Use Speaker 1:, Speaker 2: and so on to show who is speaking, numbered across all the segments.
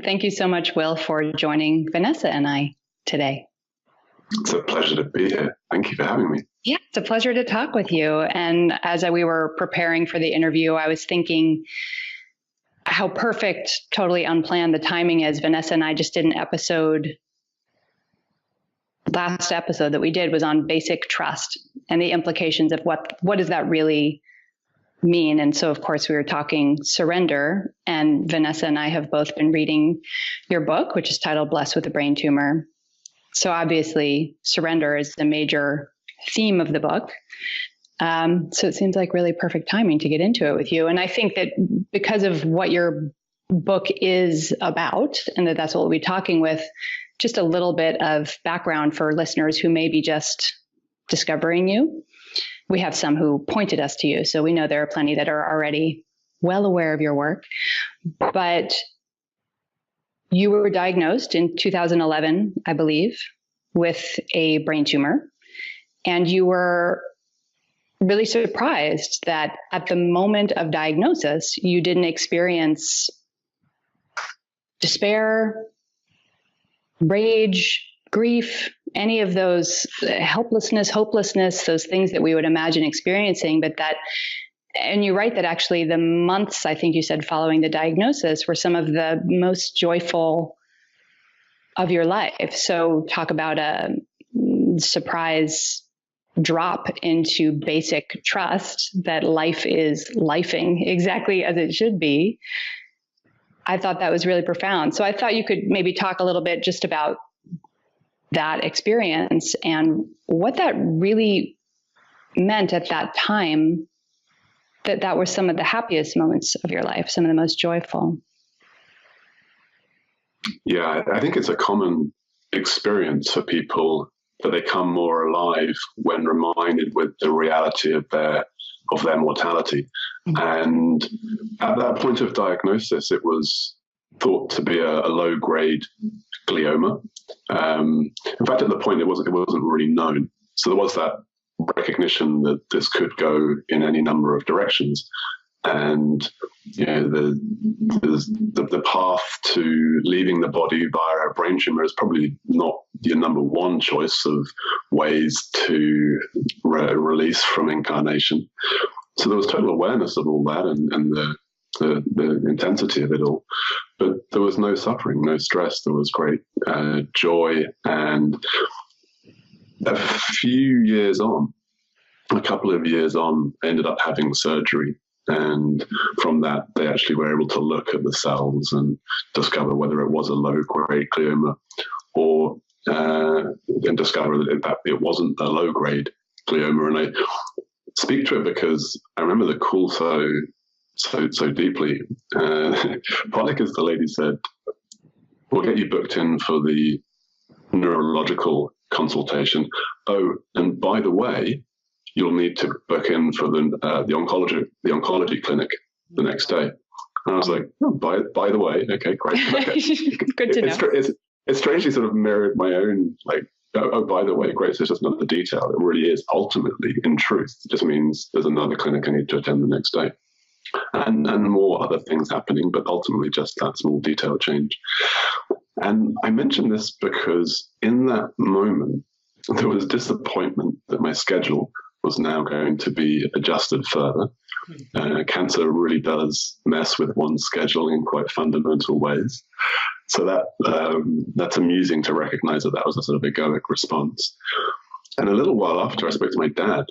Speaker 1: Thank you so much, Will, for joining Vanessa and I today.
Speaker 2: It's a pleasure to be here. Thank you for having me.
Speaker 1: Yeah, it's a pleasure to talk with you. And as we were preparing for the interview, I was thinking how perfect, totally unplanned the timing is. Vanessa and I just did an last episode that we did was on basic trust and the implications of what does that really mean. And so, of course, we were talking surrender, and Vanessa and I have both been reading your book, which is titled Bliss with a Brain Tumor. So obviously surrender is the major theme of the book. So it seems like really perfect timing to get into it with you. And I think that because of what your book is about, and that's what we'll be talking with, just a little bit of background for listeners who may be just discovering you. We have some who pointed us to you, so we know there are plenty that are already well aware of your work. But you were diagnosed in 2011, I believe, with a brain tumor, and you were really surprised that at the moment of diagnosis, you didn't experience despair, rage, grief, any of those, helplessness, hopelessness, those things that we would imagine experiencing, and you write that actually the months, I think you said, following the diagnosis were some of the most joyful of your life. So talk about a surprise drop into basic trust that life is lifing exactly as it should be. I thought that was really profound. So I thought you could maybe talk a little bit just about that experience and what that really meant at that time, that were some of the happiest moments of your life, some of the most joyful.
Speaker 2: Yeah, I think it's a common experience for people that they come more alive when reminded with the reality of their mortality. Mm-hmm. And at that point of diagnosis, it was thought to be a low-grade glioma. In fact, at the point, it wasn't really known. So there was that recognition that this could go in any number of directions. And the path to leaving the body via a brain tumor is probably not your number one choice of ways to release from incarnation. So there was total awareness of all that and the intensity of it all. But there was no suffering, no stress. There was great joy. And a couple of years on, I ended up having surgery. And from that, they actually were able to look at the cells and discover whether it was a low-grade glioma or and discover that, in fact, it wasn't a low-grade glioma. And I speak to it because I remember the call so deeply. Partly because the lady said, we'll get you booked in for the neurological consultation. Oh, and by the way, you'll need to book in for the oncology clinic the next day. And I was like, oh, by the way, okay, great.
Speaker 1: Good to know.
Speaker 2: It's strangely sort of mirrored my own, like, oh, by the way, great. So it's just another detail. It really is ultimately, in truth, it just means there's another clinic I need to attend the next day. And more other things happening, but ultimately just that small detail change. And I mention this because in that moment, there was disappointment that my schedule was now going to be adjusted further. Cancer really does mess with one's schedule in quite fundamental ways. So that's amusing to recognize that was a sort of egoic response. And a little while after, I spoke to my dad,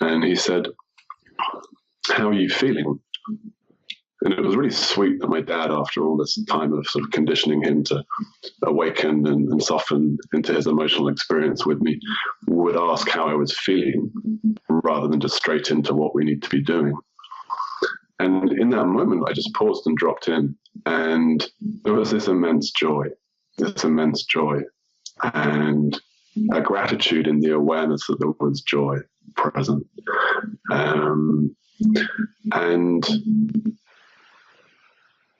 Speaker 2: and he said, how are you feeling? And it was really sweet that my dad, after all this time of sort of conditioning him to awaken and soften into his emotional experience with me, would ask how I was feeling rather than just straight into what we need to be doing. And in that moment, I just paused and dropped in, and there was this immense joy, and a gratitude in the awareness that there was joy present. And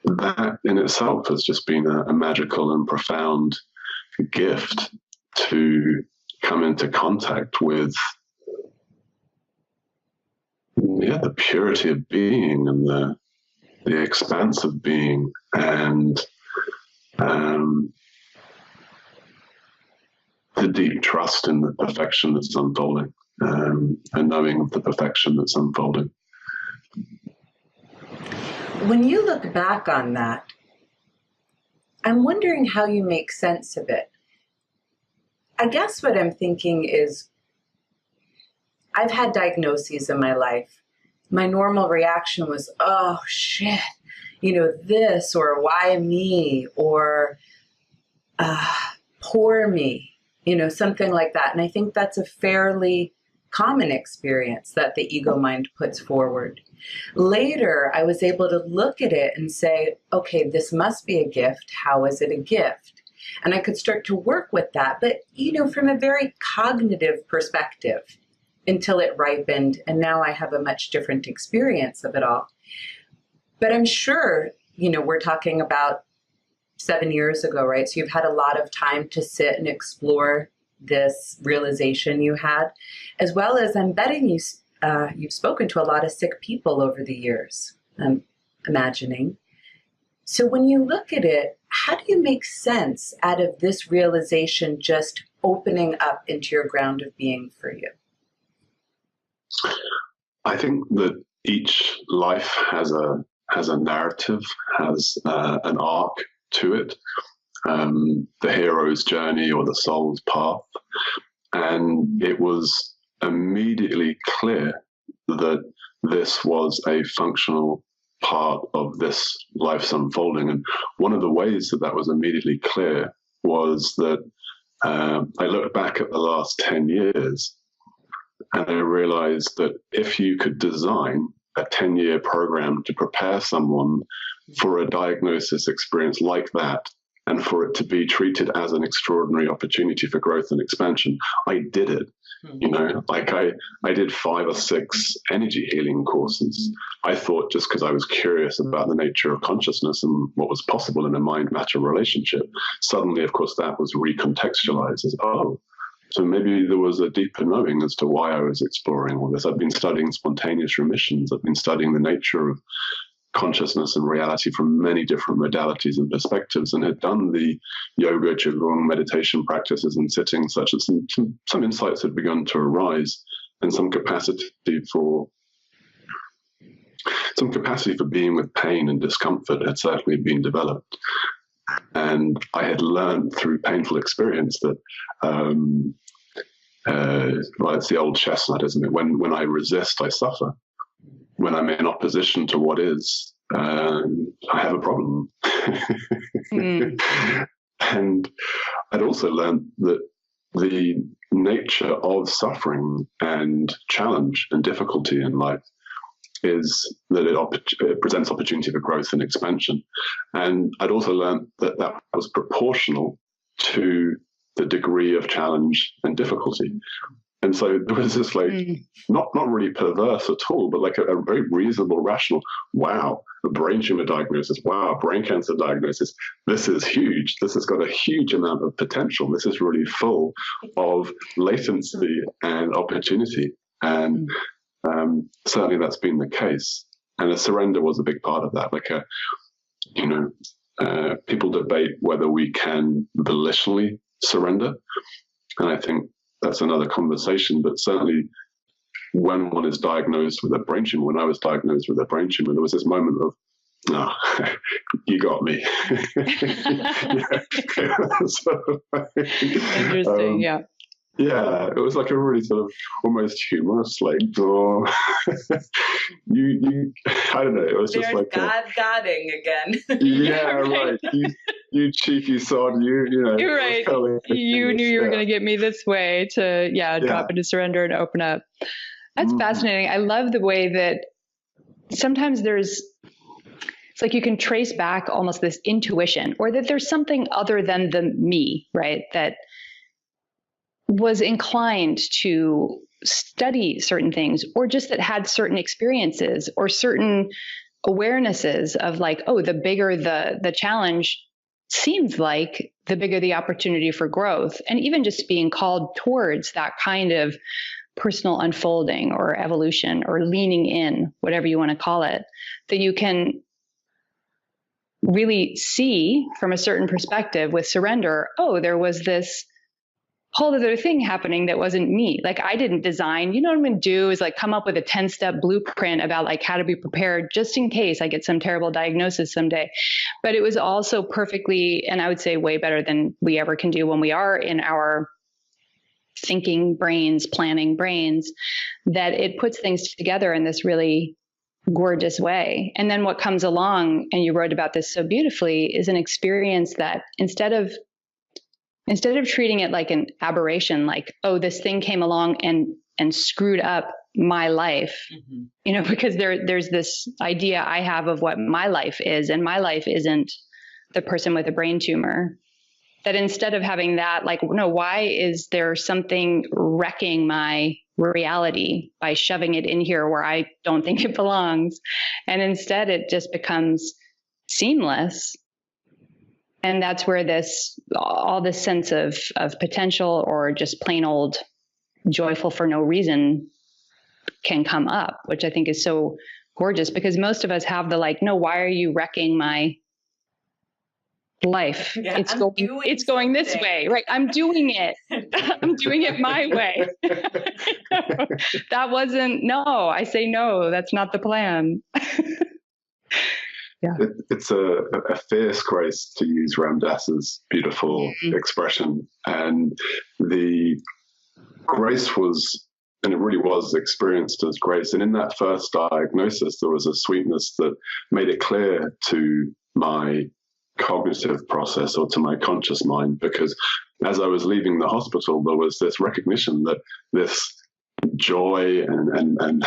Speaker 2: that in itself has just been a magical and profound gift to come into contact with the purity of being and the expanse of being, and the deep trust in the perfection that's unfolding, and knowing of the perfection that's unfolding.
Speaker 3: When you look back on that, I'm wondering how you make sense of it. I guess what I'm thinking is, I've had diagnoses in my life. My normal reaction was, oh shit, this, or why me, or poor me, something like that. And I think that's a fairly common experience that the ego mind puts forward. Later, I was able to look at it and say, okay, this must be a gift. How is it a gift? And I could start to work with that, but, from a very cognitive perspective, until it ripened. And now I have a much different experience of it all. But I'm sure, we're talking about 7 years ago, right? So you've had a lot of time to sit and explore this realization you had, as well as I'm betting you've spoken to a lot of sick people over the years, I'm imagining. So when you look at it, how do you make sense out of this realization just opening up into your ground of being for you?
Speaker 2: I think that each life has a narrative, has an arc to it, the hero's journey or the soul's path. And it was immediately clear that this was a functional part of this life's unfolding. And one of the ways that was immediately clear was that I looked back at the last 10 years and I realized that if you could design a 10-year program to prepare someone for a diagnosis experience like that, and for it to be treated as an extraordinary opportunity for growth and expansion, I did it. I did 5 or 6 energy healing courses. I thought, just because I was curious about the nature of consciousness and what was possible in a mind-matter relationship, suddenly, of course, that was recontextualized as, so maybe there was a deeper knowing as to why I was exploring all this. I've been studying spontaneous remissions. I've been studying the nature of consciousness and reality from many different modalities and perspectives, and had done the yoga, qigong, meditation practices and sittings, such that some insights had begun to arise, and some capacity for being with pain and discomfort had certainly been developed. And I had learned through painful experience that it's the old chestnut, isn't it? When I resist, I suffer. When I'm in opposition to what is, I have a problem. And I'd also learned that the nature of suffering and challenge and difficulty in life is that it presents opportunity for growth and expansion. And I'd also learned that that was proportional to the degree of challenge and difficulty. And so there was this not really perverse at all, but like a very reasonable, rational, wow, a brain tumor diagnosis, wow, brain cancer diagnosis. This is huge. This has got a huge amount of potential. This is really full of latency and opportunity. And certainly that's been the case. And the surrender was a big part of that. People debate whether we can volitionally surrender. And I think that's another conversation, but certainly when one is diagnosed with a brain tumor, when I was diagnosed with a brain tumor, there was this moment of, you got me.
Speaker 1: Interesting, yeah.
Speaker 2: Yeah, it was like a really sort of almost humorous, you, I don't know, it was just like
Speaker 3: God-godding again.
Speaker 2: Yeah, right. You cheeky sod, you know.
Speaker 1: You're right. You knew you were going to get me this way to, drop into surrender and open up. That's fascinating. I love the way that sometimes it's like you can trace back almost this intuition, or that there's something other than the me, right? That was inclined to study certain things, or just that had certain experiences or certain awarenesses of like, the bigger the challenge seems like, the bigger the opportunity for growth. And even just being called towards that kind of personal unfolding or evolution or leaning in, whatever you want to call it, that you can really see from a certain perspective with surrender, oh, there was this whole other thing happening that wasn't me. Like I didn't design, what I'm going to do is like come up with a 10-step blueprint about like how to be prepared just in case I get some terrible diagnosis someday. But it was also perfectly, and I would say way better than we ever can do when we are in our thinking brains, planning brains, that it puts things together in this really gorgeous way. And then what comes along, and you wrote about this so beautifully, is an experience that instead of treating it like an aberration, like, oh, this thing came along and screwed up my life, because there's this idea I have of what my life is, and my life isn't the person with a brain tumor. That instead of having that, like, no, why is there something wrecking my reality by shoving it in here where I don't think it belongs? And instead it just becomes seamless. And that's where all this sense of potential or just plain old joyful for no reason can come up, which I think is so gorgeous, because most of us have the like, no, why are you wrecking my life?
Speaker 3: Yeah,
Speaker 1: it's going this way, right? I'm doing it. I'm doing it my way. That wasn't, no, I say no, that's not the plan. Yeah.
Speaker 2: It's a fierce grace, to use Ram Dass's beautiful expression. And the grace was, and it really was experienced as grace. And in that first diagnosis, there was a sweetness that made it clear to my cognitive process or to my conscious mind, because as I was leaving the hospital, there was this recognition that this joy and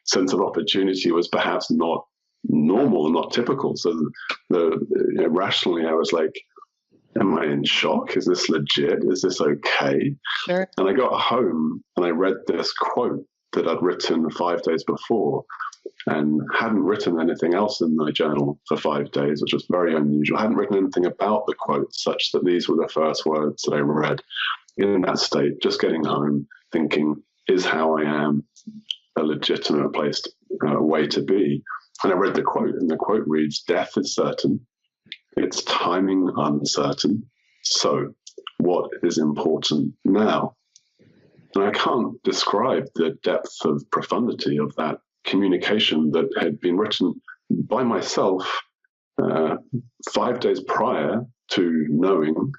Speaker 2: sense of opportunity was perhaps not normal, not typical. So rationally, I was like, am I in shock? Is this legit? Is this okay?
Speaker 1: Sure.
Speaker 2: And I got home and I read this quote that I'd written 5 days before and hadn't written anything else in my journal for 5 days, which was very unusual. I hadn't written anything about the quote, such that these were the first words that I read in that state, just getting home, thinking, is how I am a legitimate way to be? And I read the quote, and the quote reads, death is certain, its timing uncertain, so what is important now? And I can't describe the depth of profundity of that communication that had been written by myself 5 days prior to knowing.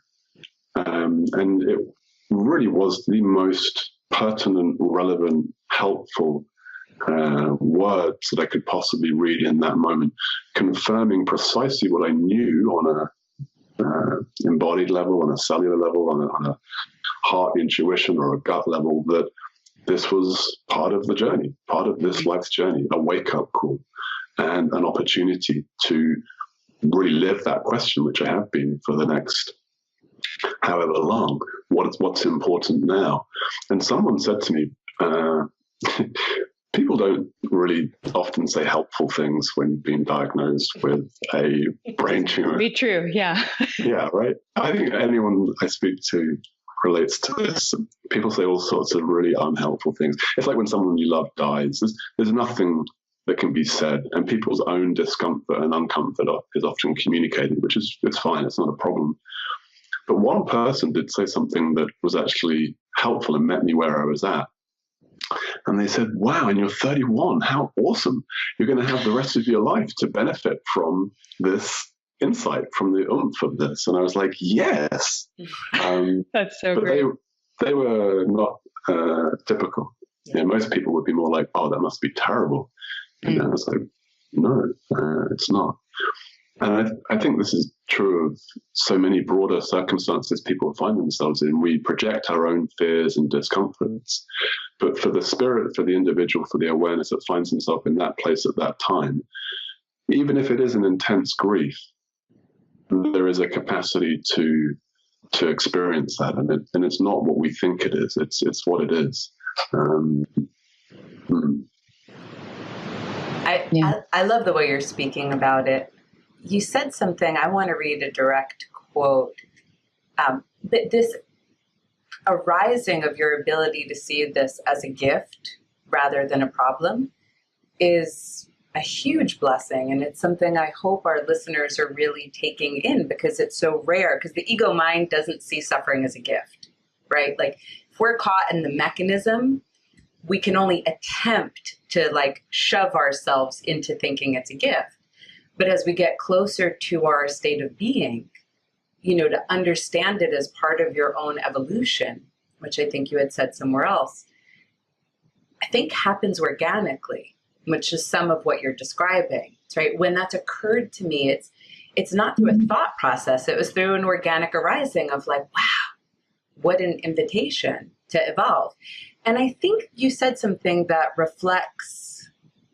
Speaker 2: And it really was the most pertinent, relevant, helpful words that I could possibly read in that moment, confirming precisely what I knew on a embodied level, on a cellular level, on a heart intuition or a gut level, that this was part of the journey, part of this life's journey, a wake-up call and an opportunity to really live that question, which I have been for the next however long. What's important now? And someone said to me, people don't really often say helpful things when being diagnosed with a brain tumor.
Speaker 1: Be true, yeah.
Speaker 2: Yeah, right. I think anyone I speak to relates to this. People say all sorts of really unhelpful things. It's like when someone you love dies. There's nothing that can be said, and people's own discomfort and uncomfort is often communicated, it's fine. It's not a problem. But one person did say something that was actually helpful and met me where I was at. And they said, wow, and you're 31. How awesome. You're going to have the rest of your life to benefit from this insight, from the oomph of this. And I was like, yes.
Speaker 1: That's so
Speaker 2: but
Speaker 1: great.
Speaker 2: They were not typical. Yeah, most people would be more like, oh, that must be terrible. And I was like, no, it's not. And I think this is true of so many broader circumstances people find themselves in. We project our own fears and discomforts. But for the spirit, for the individual, for the awareness that finds himself in that place at that time, even if it is an intense grief, there is a capacity to experience that. And it's not what we think it is. It's what it is.
Speaker 3: I love the way you're speaking about it. You said something, I want to read a direct quote. This arising of your ability to see this as a gift rather than a problem is a huge blessing. And it's something I hope our listeners are really taking in, because it's so rare, because the ego mind doesn't see suffering as a gift, right? Like if we're caught in the mechanism, we can only attempt to like shove ourselves into thinking it's a gift. But as we get closer to our state of being, you know, to understand it as part of your own evolution, which I think you had said somewhere else, I think happens organically, which is some of what you're describing. It's right. When that's occurred to me, it's not through a thought process. It was through an organic arising of like, wow, what an invitation to evolve. And I think you said something that reflects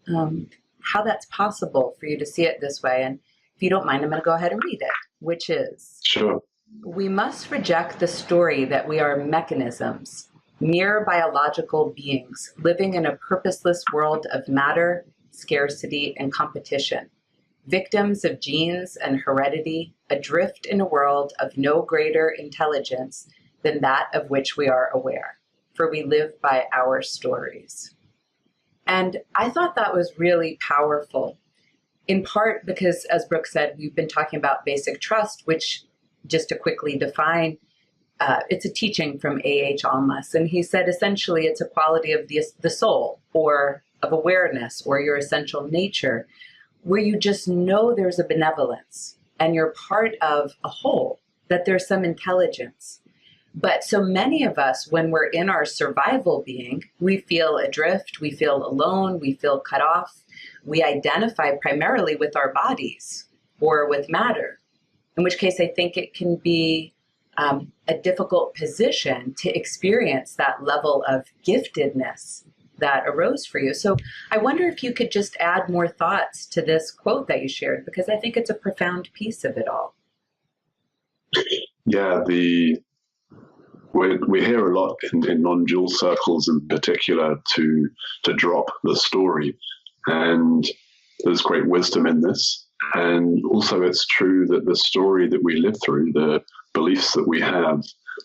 Speaker 3: how that's possible for you to see it this way. And if you don't mind, I'm going to go ahead and read it, which is,
Speaker 2: Sure.
Speaker 3: We must reject the story that we are mechanisms, mere biological beings living in a purposeless world of matter, scarcity, and competition, victims of genes and heredity, adrift in a world of no greater intelligence than that of which we are aware, for we live by our stories. And I thought that was really powerful, in part because, as Brooke said, we've been talking about basic trust, which, just to quickly define, it's a teaching from A.H. Almas. And he said, essentially, it's a quality of the soul, or of awareness, or your essential nature, where you just know there's a benevolence and you're part of a whole, that there's some intelligence. But so many of us, when we're in our survival being, we feel adrift, we feel alone, we feel cut off. We identify primarily with our bodies or with matter, in which case I think it can be a difficult position to experience that level of giftedness that arose for you. So I wonder if you could just add more thoughts to this quote that you shared, because I think it's a profound piece of it all.
Speaker 2: Yeah, we hear a lot in non-dual circles in particular to drop the story, and there's great wisdom in this. And also it's true that the story that we live through, the beliefs that we have,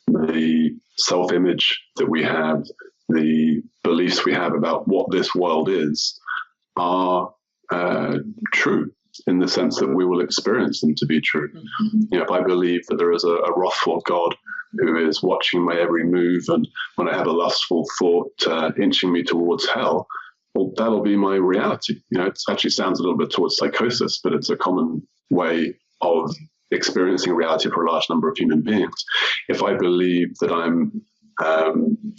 Speaker 2: the self-image that we have, the beliefs we have about what this world is, are true in the sense that we will experience them to be true. Mm-hmm. You know, if I believe that there is a wrathful God who is watching my every move, and when I have a lustful thought inching me towards hell, well, that'll be my reality. You know, it actually sounds a little bit towards psychosis, but it's a common way of experiencing reality for a large number of human beings. If I believe that I'm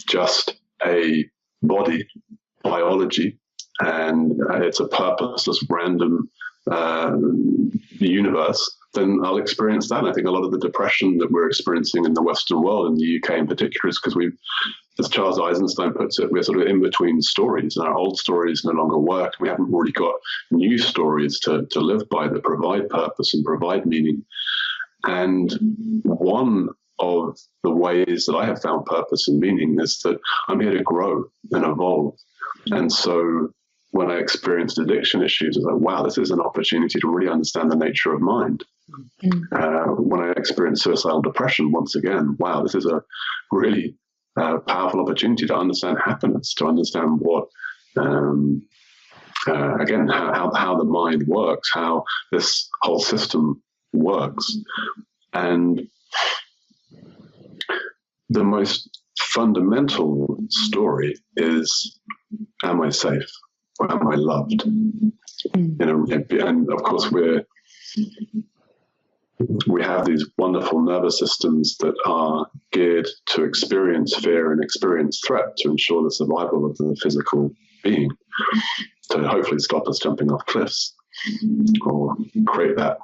Speaker 2: just a body, biology, and it's a purposeless, random universe, then I'll experience that. And I think a lot of the depression that we're experiencing in the Western world, in the UK in particular, is because we've, as Charles Eisenstein puts it, we're sort of in between stories, and our old stories no longer work. We haven't really got new stories to live by that provide purpose and provide meaning. And one of the ways that I have found purpose and meaning is that I'm here to grow and evolve. And so when I experienced addiction issues, I was like, wow, this is an opportunity to really understand the nature of mind. When I experienced suicidal depression, once again, wow, this is a really powerful opportunity to understand happiness, to understand what, again, how the mind works, how this whole system works. And the most fundamental story is, am I safe? Or am I loved? You know, and of course we have these wonderful nervous systems that are geared to experience fear and experience threat to ensure the survival of the physical being, to hopefully stop us jumping off cliffs or create that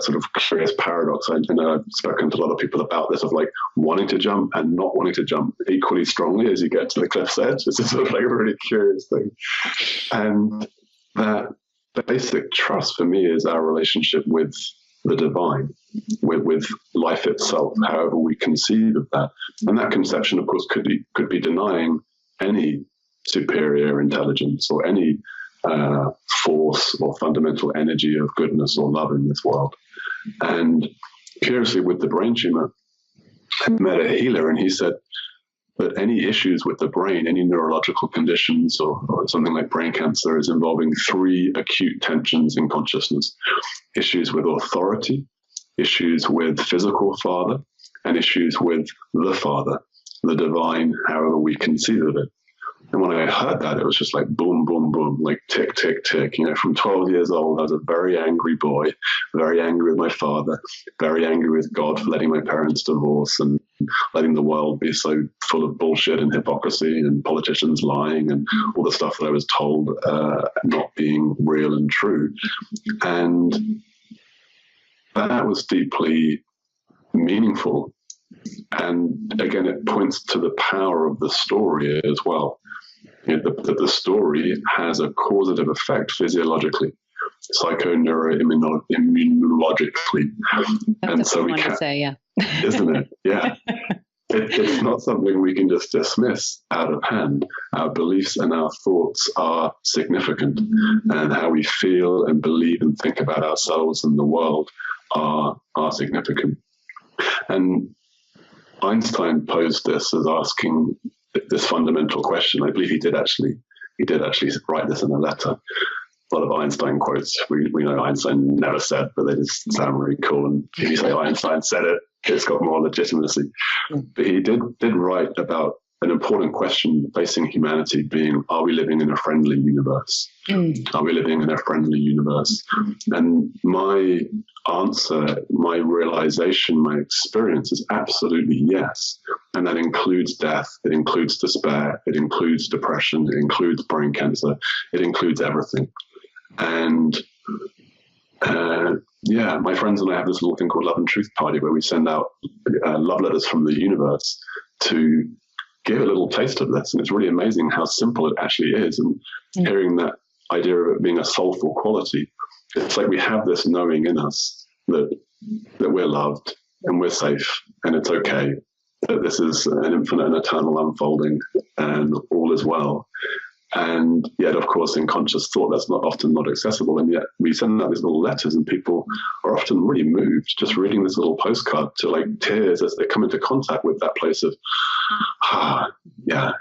Speaker 2: sort of curious paradox. I've spoken to a lot of people about this, of like wanting to jump and not wanting to jump equally strongly as you get to the cliff's edge. It's sort of like a really curious thing. And that basic trust for me is our relationship with the divine, with life itself, however we conceive of that. And that conception, of course, could be denying any superior intelligence or any force or fundamental energy of goodness or love in this world. And curiously, with the brain tumor, I met a healer, and he said, that any issues with the brain, any neurological conditions or something like brain cancer, is involving three acute tensions in consciousness: issues with authority, issues with physical father, and issues with the Father, the divine, however we conceive of it. And when I heard that, it was just like boom, boom, boom, like tick, tick, tick. You know, from 12 years old, I was a very angry boy, very angry with my father, very angry with God for letting my parents divorce and letting the world be so full of bullshit and hypocrisy and politicians lying and all the stuff that I was told not being real and true. And that was deeply meaningful. And again, it points to the power of the story as well. You know, the story has a causative effect physiologically, psychoneuroimmunologically.
Speaker 1: That's what I wanted to say, yeah.
Speaker 2: Isn't it? Yeah. It's not something we can just dismiss out of hand. Our beliefs and our thoughts are significant, and how we feel and believe and think about ourselves and the world are significant. And Einstein posed this as asking this fundamental question. I believe he did actually write this in a letter. A lot of Einstein quotes we know Einstein never said, but they just sound really cool. And if you say Einstein said it, it's got more legitimacy. But he did write about an important question facing humanity being, are we living in a friendly universe? Are we living in a friendly universe? And my answer, my realization, my experience is absolutely yes. And that includes death, it includes despair, it includes depression, it includes brain cancer, it includes everything. And my friends and I have this little thing called Love and Truth Party, where we send out love letters from the universe to give a little taste of this. And it's really amazing how simple it actually is. And hearing that idea of it being a soulful quality, it's like we have this knowing in us that we're loved and we're safe and it's okay, that this is an infinite and eternal unfolding and all is well. And yet, of course, in conscious thought, that's often not accessible. And yet we send out these little letters and people are often really moved just reading this little postcard to like tears as they come into contact with that place of, yeah,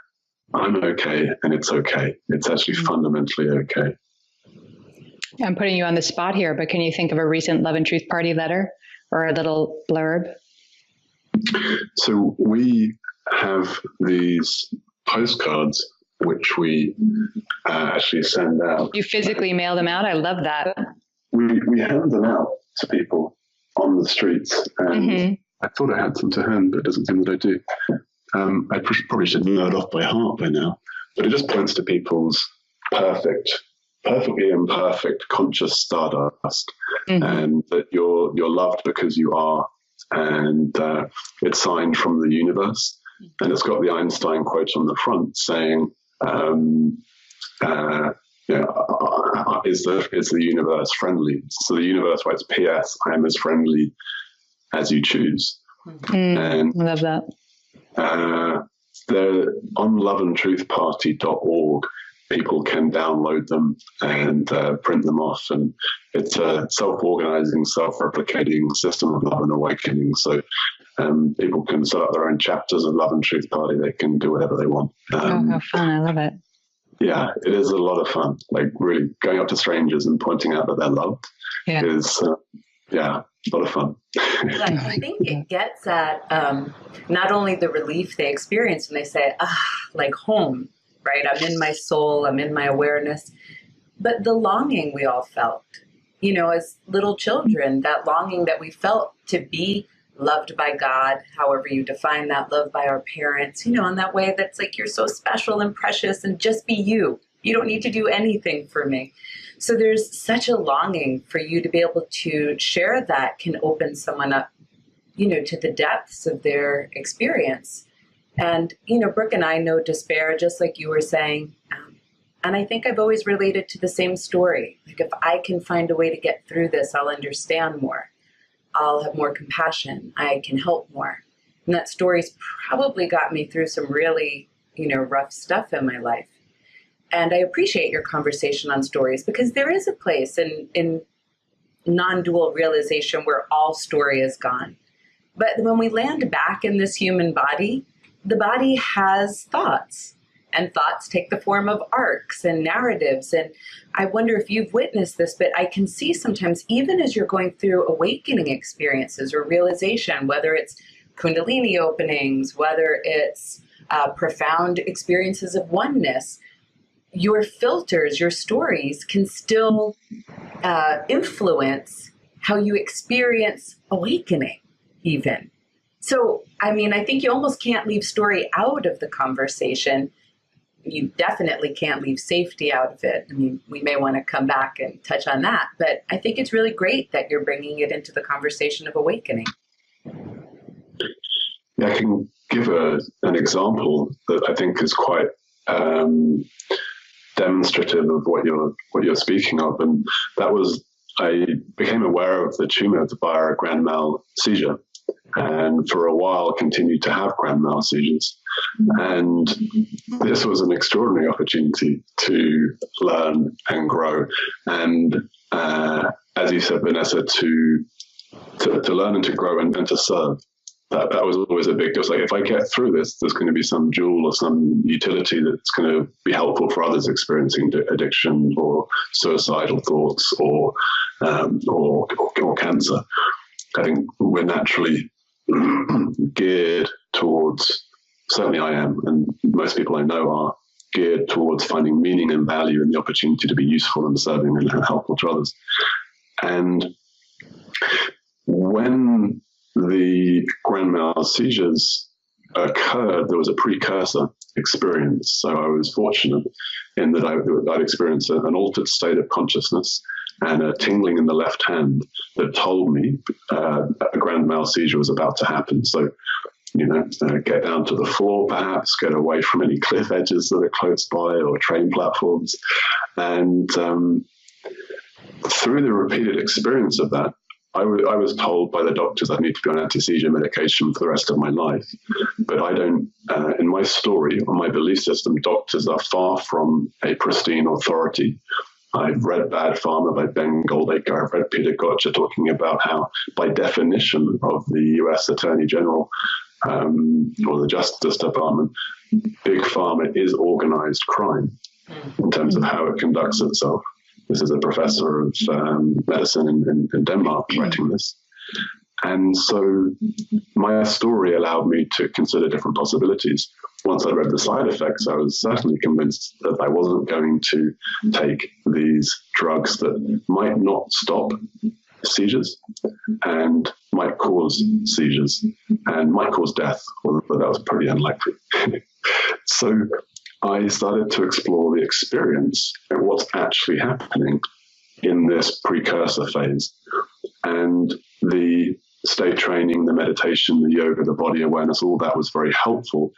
Speaker 2: I'm okay and it's okay. It's actually fundamentally okay.
Speaker 1: I'm putting you on the spot here, but can you think of a recent Love and Truth Party letter or a little blurb?
Speaker 2: So we have these postcards which we actually send out.
Speaker 1: You physically mail them out? I love that.
Speaker 2: We hand them out to people on the streets. And I thought I had some to hand, but it doesn't seem that I do. I probably should know it off by heart by now. But it just points to people's perfectly imperfect conscious stardust, and that you're loved because you are. And it's signed from the universe. And it's got the Einstein quote on the front saying, is the universe friendly? So the universe writes, P.S. I am as friendly as you choose. And
Speaker 1: I love that.
Speaker 2: They're on loveandtruthparty.org. People can download them and print them off. And it's a self-organizing, self-replicating system of love and awakening. So people can set up their own chapters of Love and Truth Party. They can do whatever they want.
Speaker 1: How fun. I love it.
Speaker 2: Yeah, it is a lot of fun. Like really going up to strangers and pointing out that they're loved is, a lot of fun.
Speaker 3: I think it gets at not only the relief they experience when they say, like home, right? I'm in my soul, I'm in my awareness, but the longing we all felt, as little children, that longing that we felt to be loved by God, however you define that, loved by our parents, in that way that's like, you're so special and precious and just be you. You don't need to do anything for me. So there's such a longing for you to be able to share that can open someone up, to the depths of their experience. And, Brooke and I know despair, just like you were saying. And I think I've always related to the same story. Like if I can find a way to get through this, I'll understand more. I'll have more compassion. I can help more. And that story's probably got me through some really, rough stuff in my life. And I appreciate your conversation on stories because there is a place in non-dual realization where all story is gone. But when we land back in this human body, the body has thoughts, and thoughts take the form of arcs and narratives. And I wonder if you've witnessed this, but I can see sometimes, even as you're going through awakening experiences or realization, whether it's Kundalini openings, whether it's profound experiences of oneness, your filters, your stories can still influence how you experience awakening, even. So, I mean, I think you almost can't leave story out of the conversation. You definitely can't leave safety out of it. I mean, we may want to come back and touch on that, but I think it's really great that you're bringing it into the conversation of awakening.
Speaker 2: Yeah, I can give an example that I think is quite demonstrative of what you're speaking of, and that was I became aware of the tumor via a grand mal seizure, and for a while continued to have grand mal seizures. And this was an extraordinary opportunity to learn and grow, and as you said, Vanessa, to learn and to grow and to serve. That was always a big deal. It's like, if I get through this, there's going to be some jewel or some utility that's going to be helpful for others experiencing addiction or suicidal thoughts or cancer. I think we're naturally geared towards, certainly I am, and most people I know are geared towards finding meaning and value in the opportunity to be useful and serving and helpful to others. And when the grand mal seizures occurred, there was a precursor experience. So I was fortunate in that I'd experienced an altered state of consciousness and a tingling in the left hand that told me a grand mal seizure was about to happen. So, get down to the floor, perhaps, get away from any cliff edges that are close by or train platforms. And through the repeated experience of that, I was told by the doctors I need to be on anti-seizure medication for the rest of my life. But I don't, in my story, or my belief system, doctors are far from a pristine authority. I've read Bad Pharma by Ben Goldacre. I've read Peter Gotcha talking about how, by definition of the US Attorney General or the Justice Department, Big Pharma is organized crime in terms of how it conducts itself. This is a professor of medicine in Denmark writing this. And so my story allowed me to consider different possibilities. Once I read the side effects, I was certainly convinced that I wasn't going to take these drugs that might not stop seizures and might cause seizures and might cause death, although that was pretty unlikely. So I started to explore the experience and what's actually happening in this precursor phase. And the state training, the meditation, the yoga, the body awareness, all that was very helpful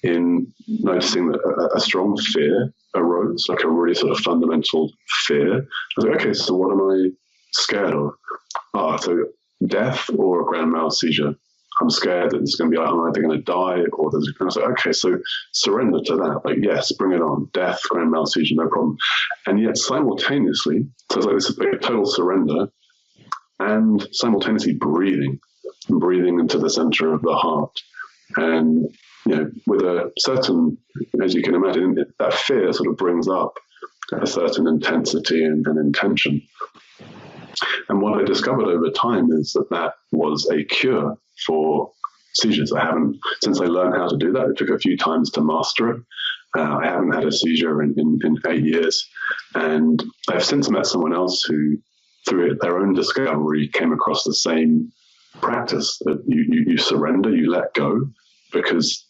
Speaker 2: in noticing that a strong fear arose, like a really sort of fundamental fear. I was like, okay, so what am I scared of? So death or a grand mal seizure. I'm scared that it's going to be like, I'm either going to die or there's going to say, okay, so surrender to that. Like, yes, bring it on. Death, grand mal seizure, no problem. And yet simultaneously, so it's like this like total surrender and simultaneously breathing into the center of the heart. And, with a certain, as you can imagine, that fear sort of brings up a certain intensity and intention. And what I discovered over time is that was a cure for seizures. Since I learned how to do that, it took a few times to master it. I haven't had a seizure in 8 years. And I've since met someone else who, through their own discovery, came across the same practice, that you surrender, you let go, because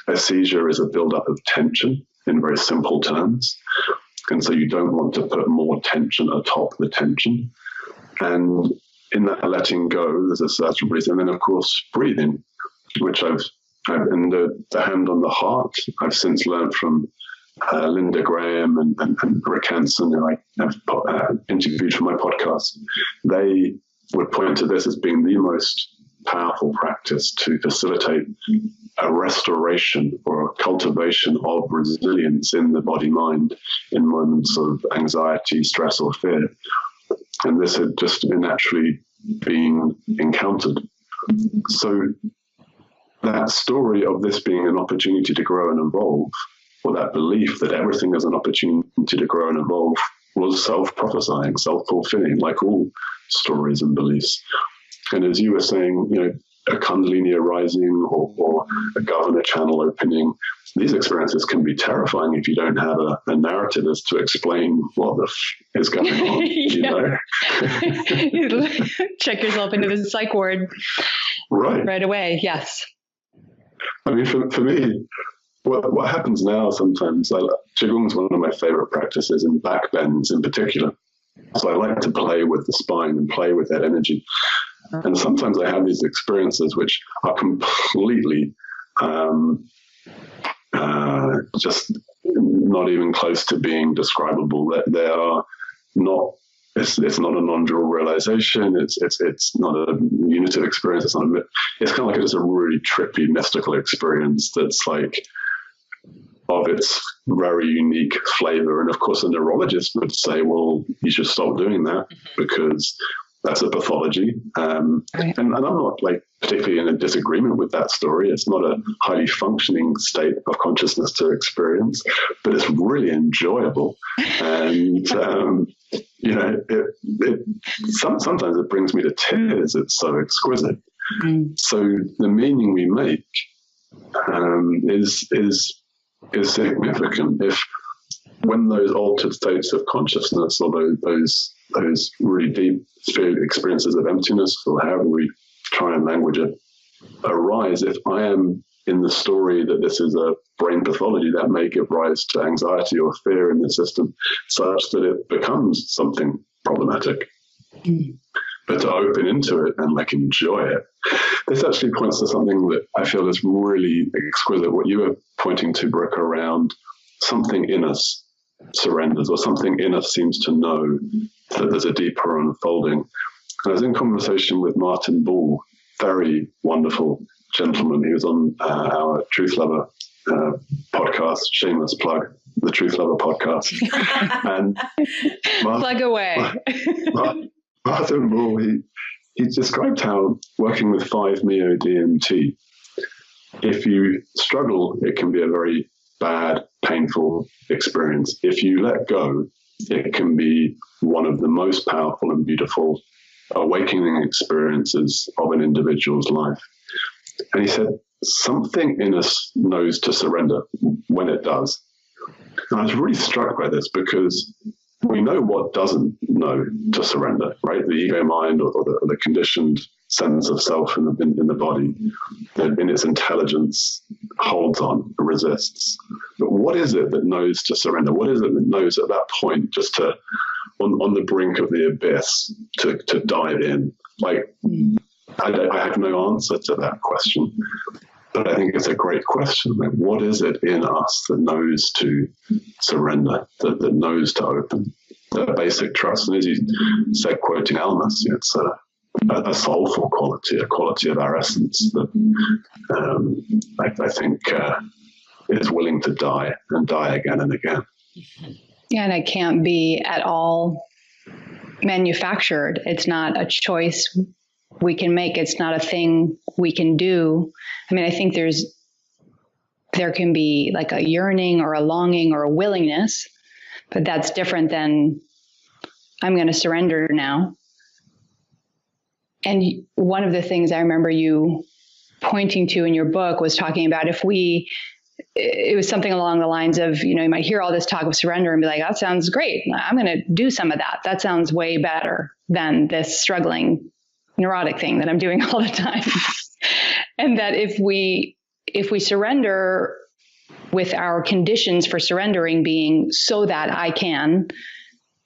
Speaker 2: a seizure is a buildup of tension in very simple terms. And so you don't want to put more tension atop the tension. And in that letting go, there's a certain reason. And then, of course, breathing, which I've and the hand on the heart, I've since learned from Linda Graham and Rick Hansen, who I have interviewed for my podcast. They would point to this as being the most powerful practice to facilitate a restoration or a cultivation of resilience in the body-mind in moments of anxiety, stress, or fear. And this had just naturally been encountered. So that story of this being an opportunity to grow and evolve, or that belief that everything is an opportunity to grow and evolve, was self-prophesying, self-fulfilling, like all stories and beliefs. And as you were saying, a Kundalini arising or a governor channel opening, these experiences can be terrifying if you don't have a narrative as to explain what is going on.
Speaker 1: Check yourself into the psych ward right away. Yes.
Speaker 2: I mean, for me, what happens now sometimes, Qigong is one of my favorite practices, and back bends in particular. So I like to play with the spine and play with that energy. And sometimes I have these experiences which are completely just not even close to being describable. They are not. It's not a non-dual realization. It's not a unitive experience. It's kind of like just a really trippy mystical experience that's like of its very unique flavor. And of course, a neurologist would say, well, you should stop doing that because that's a pathology. And I'm not like particularly in a disagreement with that story. It's not a highly functioning state of consciousness to experience, but it's really enjoyable. And, sometimes it brings me to tears. It's so exquisite. So the meaning we make is significant. If when those altered states of consciousness or those really deep experiences of emptiness, or however we try and language it, arise, if I am in the story that this is a brain pathology, that may give rise to anxiety or fear in the system such that it becomes something problematic. But to open into it and like enjoy it, this actually points to something that I feel is really exquisite. What you were pointing to, Brooke, around something in us surrenders, or something in us seems to know that there's a deeper unfolding. And I was in conversation with Martin Ball, very wonderful gentleman. He was on our Truth Lover podcast, shameless plug, the Truth Lover podcast. And
Speaker 1: plug away.
Speaker 2: Martin Ball, he described how working with 5-MeO-DMT, if you struggle, it can be a very bad, painful experience. If you let go, it can be one of the most powerful and beautiful awakening experiences of an individual's life. And he said, something in us knows to surrender when it does. And I was really struck by this because we know what doesn't know to surrender, right? The ego mind or the conditioned sense of self in the body, in its intelligence, holds on, resists. But what is it that knows to surrender? What is it that knows at that point just to, on the brink of the abyss, to dive in? Like, I have no answer to that question. But I think it's a great question. Like, what is it in us that knows to surrender, that knows to open? The basic trust. And as you said, quoting Almas, it's a soulful quality, a quality of our essence that I think is willing to die and die again and again.
Speaker 1: Yeah, and it can't be at all manufactured. It's not a choice we can make. It's not a thing we can do. I mean, I think there can be like a yearning or a longing or a willingness, but that's different than I'm going to surrender now. And one of the things I remember you pointing to in your book was talking about it was something along the lines of, you might hear all this talk of surrender and be like, that sounds great. I'm going to do some of that. That sounds way better than this struggling neurotic thing that I'm doing all the time. And that if we surrender with our conditions for surrendering being so that I can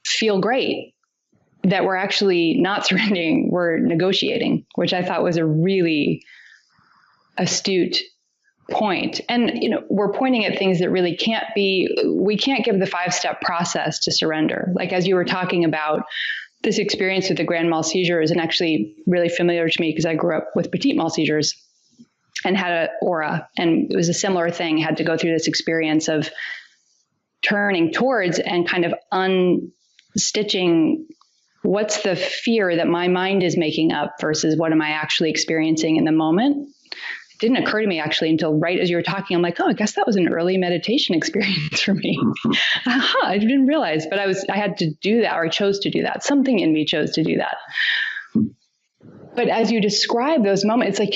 Speaker 1: feel great, that we're actually not surrendering, we're negotiating, which I thought was a really astute point. And, we're pointing at things that really we can't give the 5-step process to surrender. Like, as you were talking about, this experience with the grand mal seizures, and actually really familiar to me because I grew up with petit mal seizures and had an aura, and it was a similar thing. Had to go through this experience of turning towards and kind of unstitching what's the fear that my mind is making up versus what am I actually experiencing in the moment. didn't occur to me actually until right as you were talking. I'm like, oh, I guess that was an early meditation experience for me. I didn't realize, but I had to do that, or I chose to do that. Something in me chose to do that. But as you describe those moments, it's like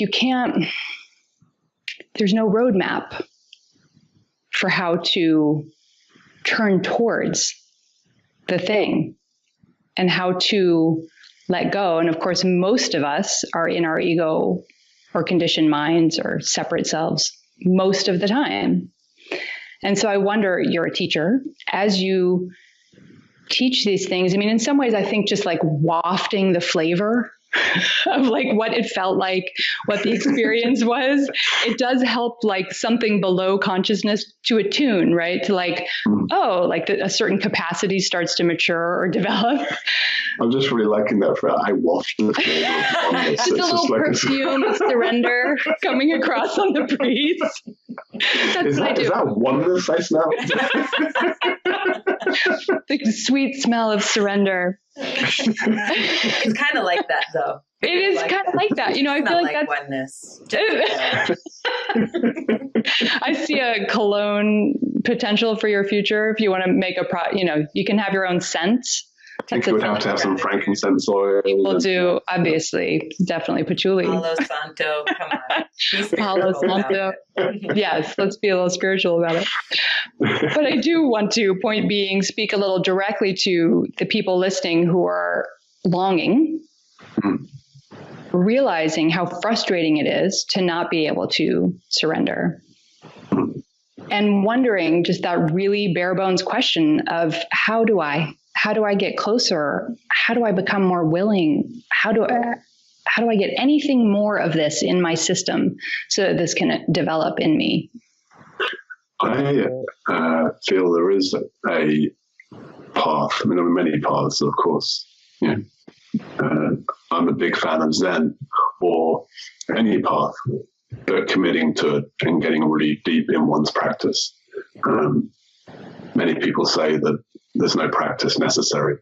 Speaker 1: there's no roadmap for how to turn towards the thing and how to let go. And of course, most of us are in our ego or conditioned minds or separate selves most of the time. And so I wonder, you're a teacher, as you teach these things, I mean, in some ways, I think just like wafting the flavor of like what it felt like, what the experience was, it does help like something below consciousness to attune, right? To like, oh, like a certain capacity starts to mature or develop.
Speaker 2: I'm just really liking that for I waft the flavor on this.
Speaker 1: Just a little like perfume of surrender coming across on the breeze. That's what I do.
Speaker 2: Is that oneness I smell?
Speaker 1: The sweet smell of surrender.
Speaker 3: It's kind of like that, though.
Speaker 1: It is like kind of like that. You know, I feel like that's
Speaker 3: oneness.
Speaker 1: I see a cologne potential for your future. If you want to make you can have your own scent.
Speaker 2: I think you would have to have some frankincense oil.
Speaker 1: People do, obviously, definitely patchouli.
Speaker 3: Palo Santo, come on.
Speaker 1: Palo Santo. Yes, let's be a little spiritual about it. But I do want to, point being, speak a little directly to the people listening who are longing, realizing how frustrating it is to not be able to surrender. And wondering just that really bare bones question of how do I get closer? How do I become more willing? How do I get anything more of this in my system so that this can develop in me?
Speaker 2: I feel there is a path. I mean, there are many paths, of course. Yeah. I'm a big fan of Zen, or any path, but committing to it and getting really deep in one's practice. Many people say that there's no practice necessary,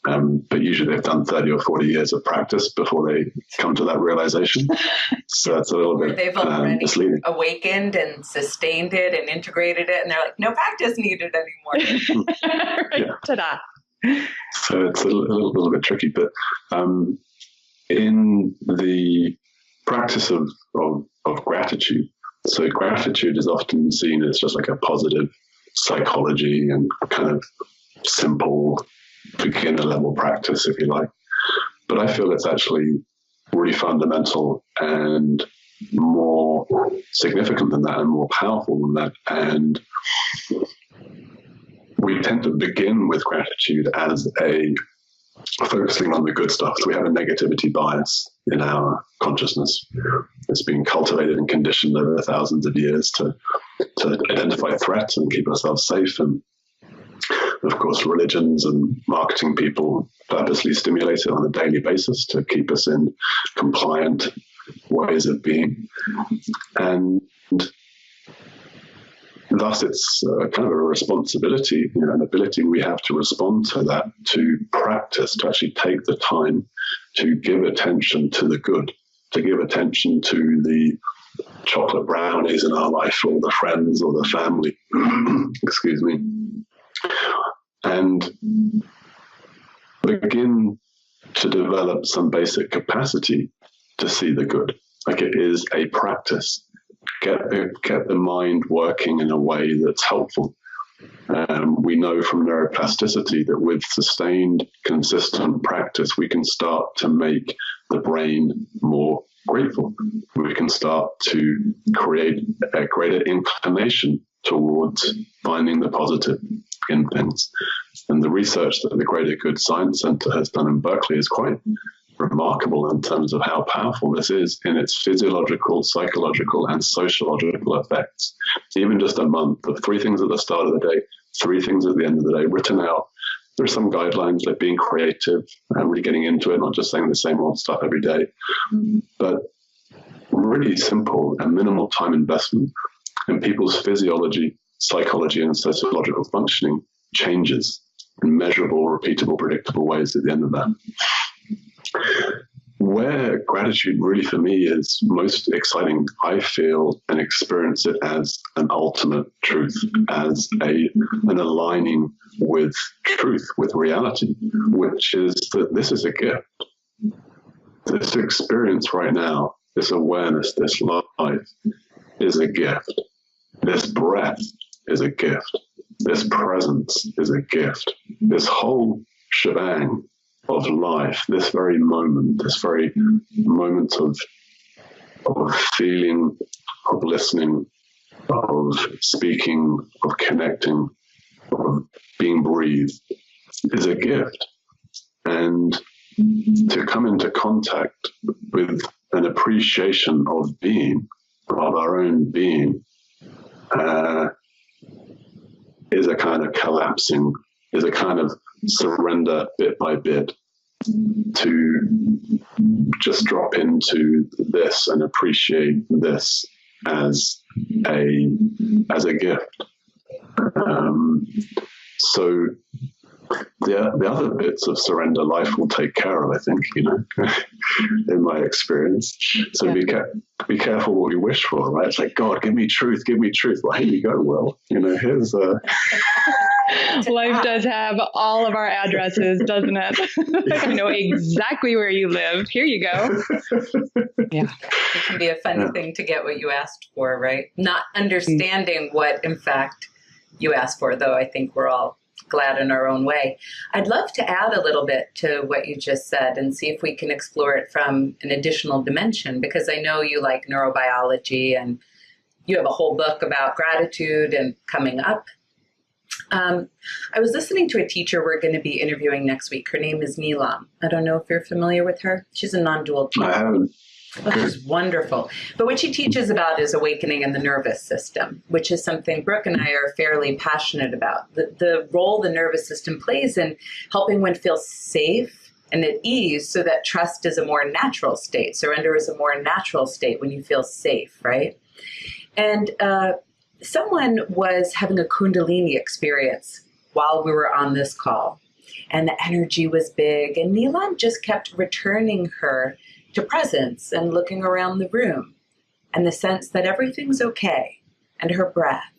Speaker 2: but usually they've done 30 or 40 years of practice before they come to that realization. So it's a little bit
Speaker 3: they've already
Speaker 2: misleading.
Speaker 3: Awakened and sustained it and integrated it, and they're like, no practice needed anymore.
Speaker 1: Right.
Speaker 2: Yeah.
Speaker 1: Ta-da.
Speaker 2: So it's a little bit tricky, but in the practice of gratitude, so gratitude is often seen as just like a positive psychology and kind of simple beginner level practice, if you like. But I feel it's actually really fundamental and more significant than that and more powerful than that. And we tend to begin with gratitude as focusing on the good stuff. So we have a negativity bias in our consciousness. It's been cultivated and conditioned over thousands of years to identify threats and keep ourselves safe. And of course, religions and marketing people purposely stimulate it on a daily basis to keep us in compliant ways of being. And thus, it's kind of a responsibility, an ability we have to respond to that, to practice, to actually take the time to give attention to the good, to give attention to the chocolate brownies in our life, or the friends or the family, excuse me, and begin to develop some basic capacity to see the good. Like, it is a practice. Get the mind working in a way that's helpful. We know from neuroplasticity that with sustained, consistent practice, we can start to make the brain more grateful. We can start to create a greater inclination towards finding the positive in things. And the research that the Greater Good Science Center has done in Berkeley is quite remarkable in terms of how powerful this is in its physiological, psychological, and sociological effects. Even just a month of 3 things at the start of the day, 3 things at the end of the day, written out. There are some guidelines, like being creative and really getting into it, not just saying the same old stuff every day, but really simple and minimal time investment. And people's physiology, psychology, and sociological functioning changes in measurable, repeatable, predictable ways at the end of that. Where gratitude really for me is most exciting. I feel and experience it as an ultimate truth, as an aligning with truth, with reality, which is that this is a gift. This experience right now, this awareness, this life is a gift. This breath is a gift. This presence is a gift. This whole shebang of life, this very moment of feeling, of listening, of speaking, of connecting, of being breathed, is a gift. And to come into contact with an appreciation of being, of our own being, is a kind of collapsing, is a kind of surrender bit by bit to just drop into this and appreciate this as a gift. So the other bits of surrender, life will take care of, I think, in my experience. So be careful what we wish for, right? It's like, God, give me truth, give me truth. Well, here you go, Will. Here's
Speaker 1: Life does have all of our addresses, doesn't it? I know exactly where you live. Here you go.
Speaker 3: Yeah. It can be a funny thing to get what you asked for, right? Not understanding what, in fact, you asked for, though I think we're all glad in our own way. I'd love to add a little bit to what you just said and see if we can explore it from an additional dimension, because I know you like neurobiology and you have a whole book about gratitude and coming up. I was listening to a teacher we're going to be interviewing next week. Her name is Neelam. I don't know if you're familiar with her. She's a non-dual teacher.
Speaker 2: I haven't.
Speaker 3: Oh, she's wonderful. But what she teaches about is awakening in the nervous system, which is something Brooke and I are fairly passionate about. The role the nervous system plays in helping one feel safe and at ease, so that trust is a more natural state. Surrender is a more natural state when you feel safe, right? And someone was having a Kundalini experience while we were on this call, and the energy was big, and Neelam just kept returning her to presence and looking around the room and the sense that everything's okay, and her breath,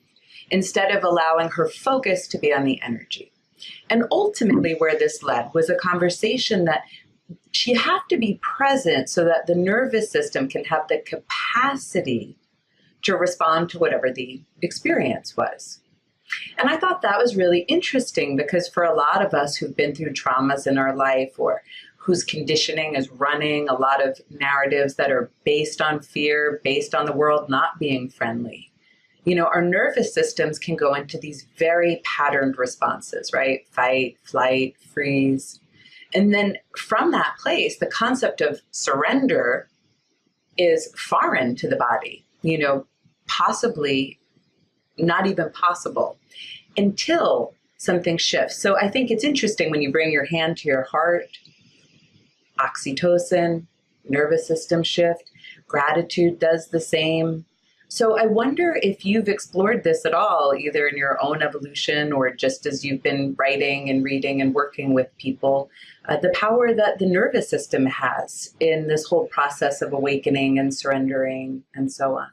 Speaker 3: instead of allowing her focus to be on the energy. And ultimately where this led was a conversation that you have to be present so that the nervous system can have the capacity to respond to whatever the experience was. And I thought that was really interesting, because for a lot of us who've been through traumas in our life, or whose conditioning is running a lot of narratives that are based on fear, based on the world not being friendly, our nervous systems can go into these very patterned responses, right? Fight, flight, freeze. And then from that place, the concept of surrender is foreign to the body, possibly not even possible until something shifts. So I think it's interesting when you bring your hand to your heart, oxytocin, nervous system shift, gratitude does the same. So I wonder if you've explored this at all, either in your own evolution or just as you've been writing and reading and working with people, the power that the nervous system has in this whole process of awakening and surrendering and so on.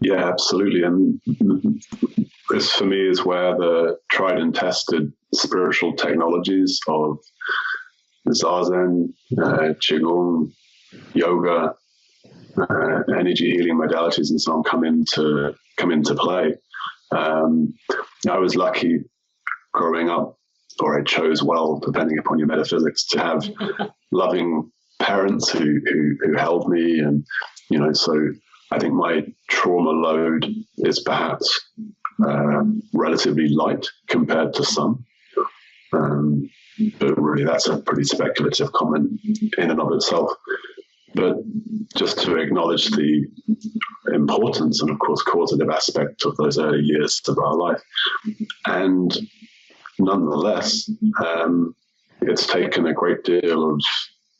Speaker 2: Yeah, absolutely. And this for me is where the tried and tested spiritual technologies of Zazen, Qigong, yoga, energy healing modalities and so on come into play. I was lucky growing up, or I chose well, depending upon your metaphysics, to have loving parents who held me, and so I think my trauma load is perhaps relatively light compared to some. But really, that's a pretty speculative comment in and of itself. But just to acknowledge the importance and, of course, causative aspect of those early years of our life. And nonetheless, it's taken a great deal of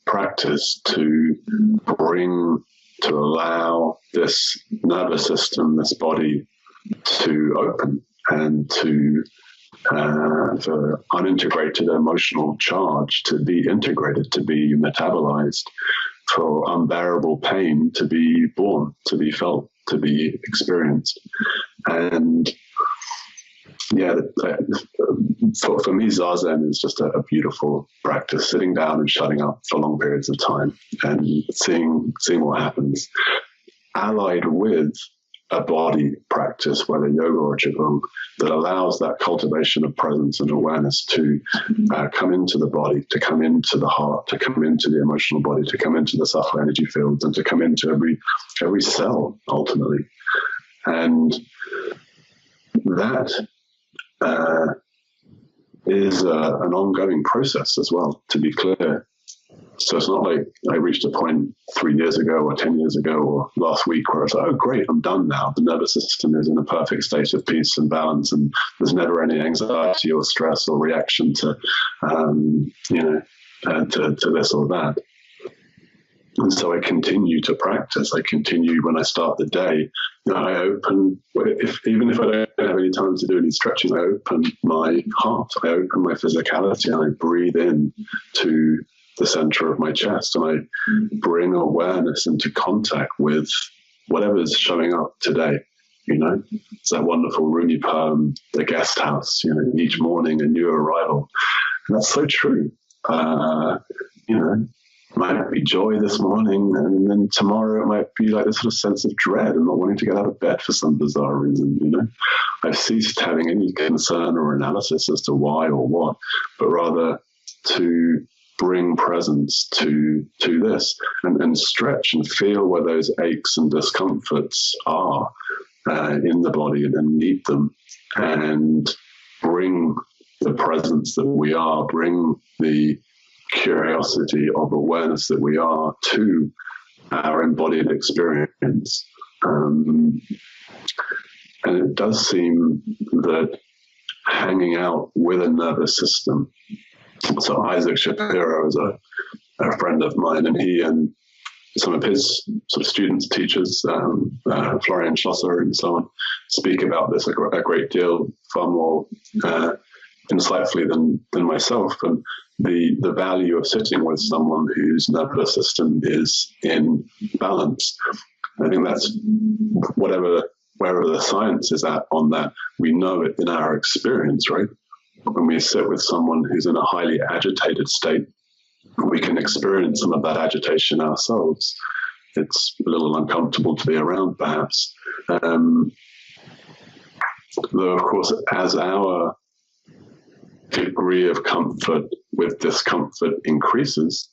Speaker 2: practice to allow this nervous system, this body, to open and to for unintegrated emotional charge to be integrated, to be metabolized, for unbearable pain to be born, to be felt, to be experienced. And yeah, for me, Zazen is just a beautiful practice, sitting down and shutting up for long periods of time and seeing what happens, allied with a body practice, whether yoga or qigong, that allows that cultivation of presence and awareness to come into the body, to come into the heart, to come into the emotional body, to come into the subtle energy fields, and to come into every cell, ultimately. And that is an ongoing process as well, to be clear. So it's not like I reached a point 3 years ago or 10 years ago or last week where I was like, oh, great, I'm done now. The nervous system is in a perfect state of peace and balance, and there's never any anxiety or stress or reaction to, to this or that. And so I continue to practice. I continue when I start the day. I open, even if I don't have any time to do any stretching, I open my heart, I open my physicality, and I breathe in to the center of my chest, and I bring awareness into contact with whatever's showing up today. It's that wonderful Rumi poem, The Guest House, each morning a new arrival. And that's so true. Might be joy this morning, and then tomorrow it might be like this sort of sense of dread and not wanting to get out of bed for some bizarre reason. I've ceased having any concern or analysis as to why or what, but rather to bring presence to this and stretch and feel where those aches and discomforts are in the body, and meet them and bring the presence that we are, bring the curiosity of awareness that we are to our embodied experience. And it does seem that hanging out with a nervous system. So Isaac Shapiro is a friend of mine, and he and some of his sort of students, teachers, Florian Schlosser and so on, speak about this a great deal, far more insightfully than myself. And the value of sitting with someone whose nervous system is in balance. I think that's wherever the science is at on that, we know it in our experience, right? When we sit with someone who's in a highly agitated state, we can experience some of that agitation ourselves. It's a little uncomfortable to be around, perhaps. Though, of course, as our degree of comfort with discomfort increases,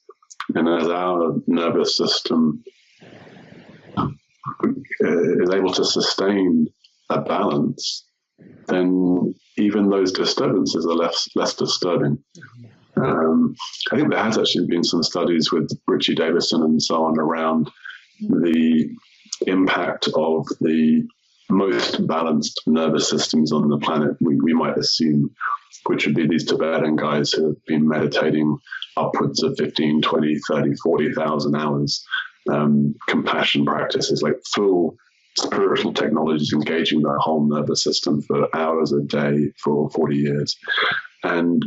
Speaker 2: and as our nervous system is able to sustain a balance, then even those disturbances are less disturbing. I think there has actually been some studies with Richie Davison and so on around the impact of the most balanced nervous systems on the planet, we might assume, which would be these Tibetan guys who have been meditating upwards of 15, 20, 30, 40,000 hours. Compassion practices, like full spiritual technologies engaging the whole nervous system for hours a day for 40 years. And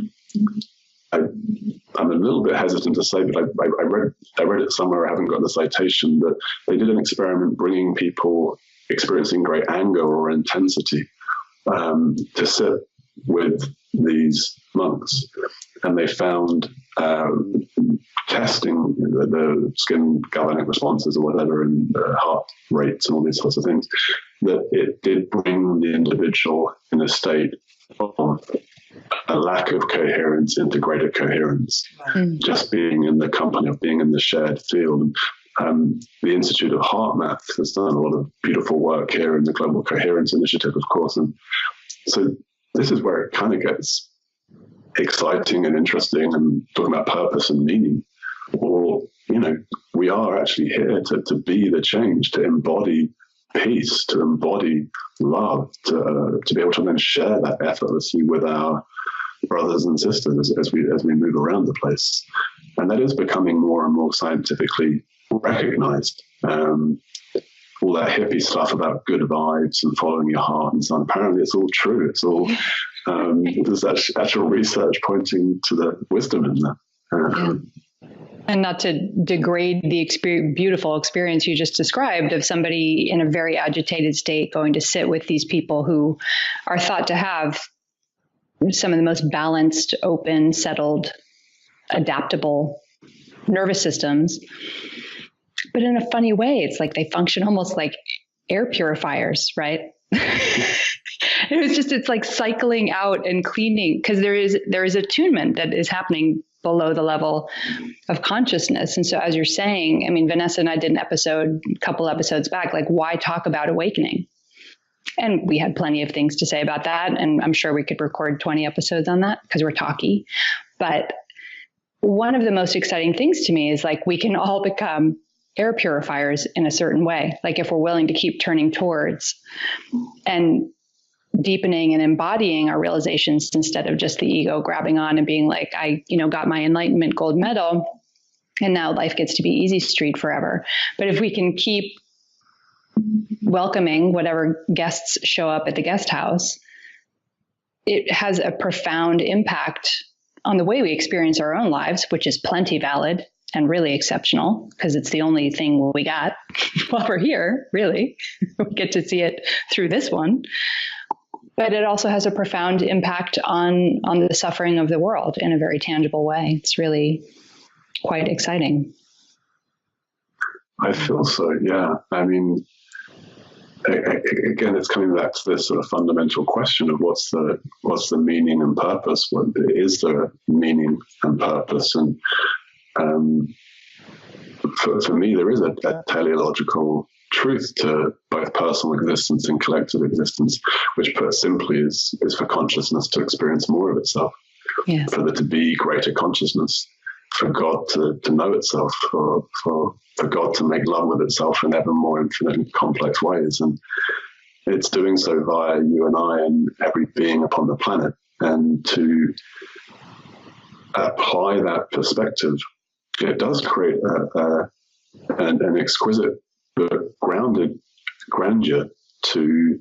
Speaker 2: I'm a little bit hesitant to say, but I read it somewhere, I haven't got the citation, that they did an experiment bringing people experiencing great anger or intensity to sit with these monks, and they found testing the skin galvanic responses or whatever, and heart rates and all these sorts of things, that it did bring the individual in a state of a lack of coherence into greater coherence, just being in the company of being in the shared field. The Institute of Heart Math has done a lot of beautiful work here in the Global Coherence Initiative, of course. And so this is where it kind of gets exciting and interesting, and talking about purpose and meaning. Or, we are actually here to be the change, to embody peace, to embody love, to be able to then share that effortlessly with our brothers and sisters as we move around the place. And that is becoming more and more scientifically recognized. All that hippie stuff about good vibes and following your heart and so on, apparently it's all true. It's all There's actual research pointing to the wisdom in that.
Speaker 1: And not to degrade the beautiful experience you just described of somebody in a very agitated state going to sit with these people who are thought to have some of the most balanced, open, settled, adaptable nervous systems. But in a funny way, it's like they function almost like air purifiers, right? It's like cycling out and cleaning, because there is attunement that is happening below the level of consciousness. And so as you're saying, I mean, Vanessa and I did an episode a couple episodes back, like, why talk about awakening? And we had plenty of things to say about that. And I'm sure we could record 20 episodes on that because we're talky. But one of the most exciting things to me is like, we can all become air purifiers in a certain way. Like if we're willing to keep turning towards and deepening and embodying our realizations instead of just the ego grabbing on and being like, I, got my enlightenment gold medal and now life gets to be easy street forever. But if we can keep welcoming whatever guests show up at the guest house, it has a profound impact on the way we experience our own lives, which is plenty valid and really exceptional because it's the only thing we got while we're here, really. We get to see it through this one. But it also has a profound impact on the suffering of the world in a very tangible way. It's really quite exciting.
Speaker 2: I feel so, yeah. I mean, again, it's coming back to this sort of fundamental question of what's the meaning and purpose? What is there meaning and purpose? And for me, there is a teleological truth to both personal existence and collective existence, which put simply is for consciousness to experience more of itself,
Speaker 1: yes.
Speaker 2: For there to be greater consciousness, for God to know itself, for God to make love with itself in ever more infinite and complex ways. And it's doing so via you and I and every being upon the planet. And to apply that perspective, it does create an exquisite but grounded grandeur to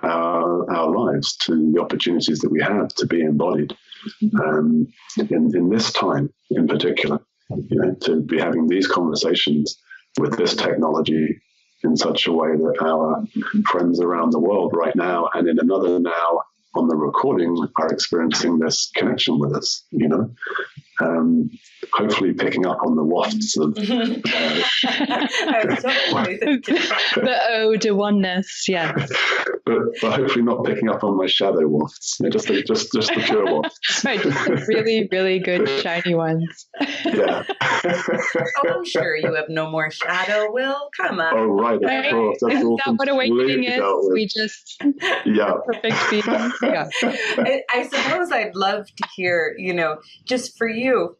Speaker 2: our lives, to the opportunities that we have to be embodied in this time in particular, to be having these conversations with this technology in such a way that our friends around the world right now and in another now on the recording are experiencing this connection with us, hopefully picking up on the wafts of
Speaker 1: the ode to oneness, yeah.
Speaker 2: But hopefully not picking up on my shadow wafts, just the pure wafts.
Speaker 1: Right, just the really, really good shiny ones.
Speaker 2: Yeah.
Speaker 3: I'm sure you have no more shadow, Will. Come on.
Speaker 2: Oh, right, of course. That's all
Speaker 1: that what awakening is? We just perfect beings. Yeah.
Speaker 3: I suppose I'd love to hear, just for you,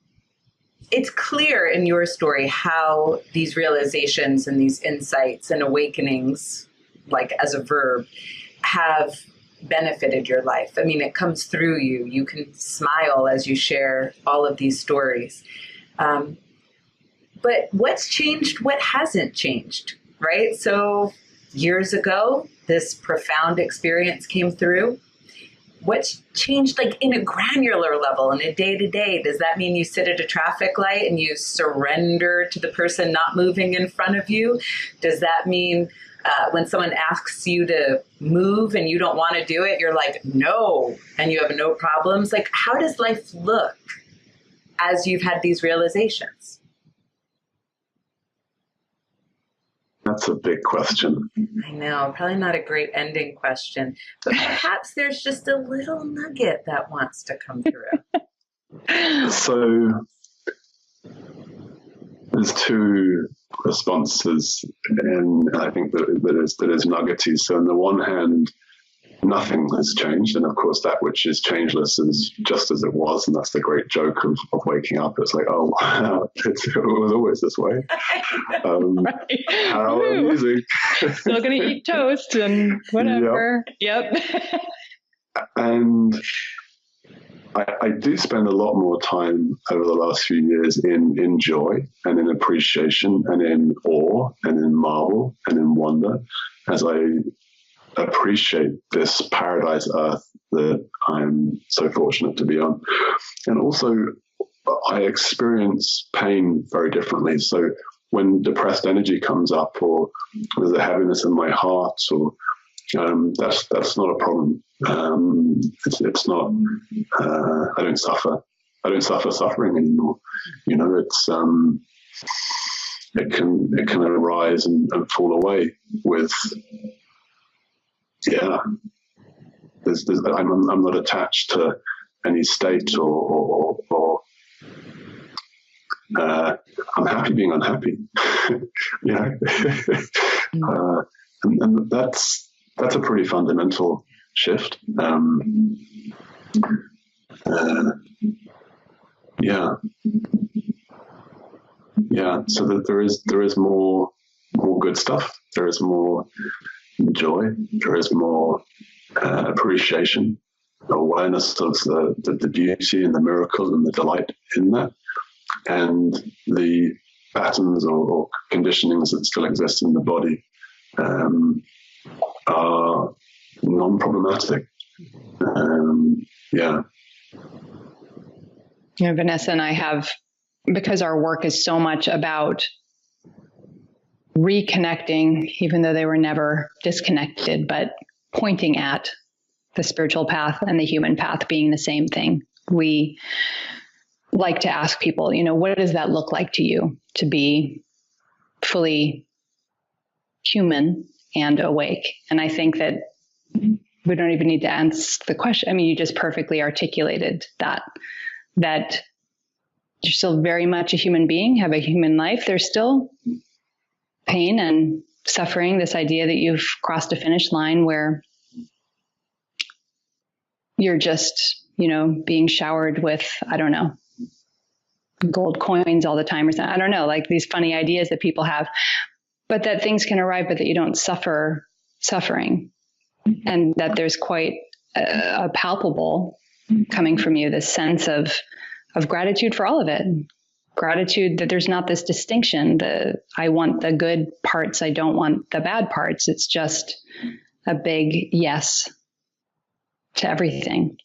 Speaker 3: it's clear in your story how these realizations and these insights and awakenings, like as a verb, have benefited your life. I mean, it comes through you. You can smile as you share all of these stories. But what's changed? What hasn't changed, right? So years ago, this profound experience came through. What's changed, like in a granular level, in a day-to-day? Does that mean you sit at a traffic light and you surrender to the person not moving in front of you? Does that mean when someone asks you to move and you don't want to do it, you're like, no, and you have no problems? Like, how does life look as you've had these realizations?
Speaker 2: That's a big question.
Speaker 3: I know, probably not a great ending question, but perhaps there's just a little nugget that wants to come through.
Speaker 2: So there's two responses, and I think that is nuggety. So on the one hand, nothing has changed, and of course that which is changeless is just as it was, and that's the great joke of waking up. It's like, oh wow, it was always this way.
Speaker 1: Right.
Speaker 2: How amusing.
Speaker 1: Still gonna eat toast and whatever. Yep.
Speaker 2: And I do spend a lot more time over the last few years in joy and in appreciation and in awe and in marvel and in wonder as I appreciate this paradise earth that I'm so fortunate to be on. And also, I experience pain very differently. So when depressed energy comes up, or there's a heaviness in my heart, or that's not a problem. It's not. I don't suffer. I don't suffer suffering anymore. You know, it's it can arise and fall away with. Yeah, I'm not attached to any state or I'm happy being unhappy. You know, and that's a pretty fundamental shift. Yeah. So that there is more good stuff. There is more joy. There is more appreciation, awareness of the beauty and the miracle and the delight in that, and the patterns or conditionings that still exist in the body are non-problematic. Yeah.
Speaker 1: You know, Vanessa and I have, because our work is so much about reconnecting, even though they were never disconnected, but pointing at the spiritual path and the human path being the same thing. We like to ask people, you know, what does that look like to you to be fully human and awake? And I think that we don't even need to answer the question. I mean, you just perfectly articulated that you're still very much a human being, have a human life. There's still pain and suffering, this idea that you've crossed a finish line where you're just, you know, being showered with, I don't know, gold coins all the time or something. I don't know, like these funny ideas that people have, but that things can arrive, but that you don't suffer suffering. And that there's quite a palpable coming from you, this sense of gratitude for all of it. Gratitude that there's not this distinction, I want the good parts, I don't want the bad parts. It's just a big yes to everything.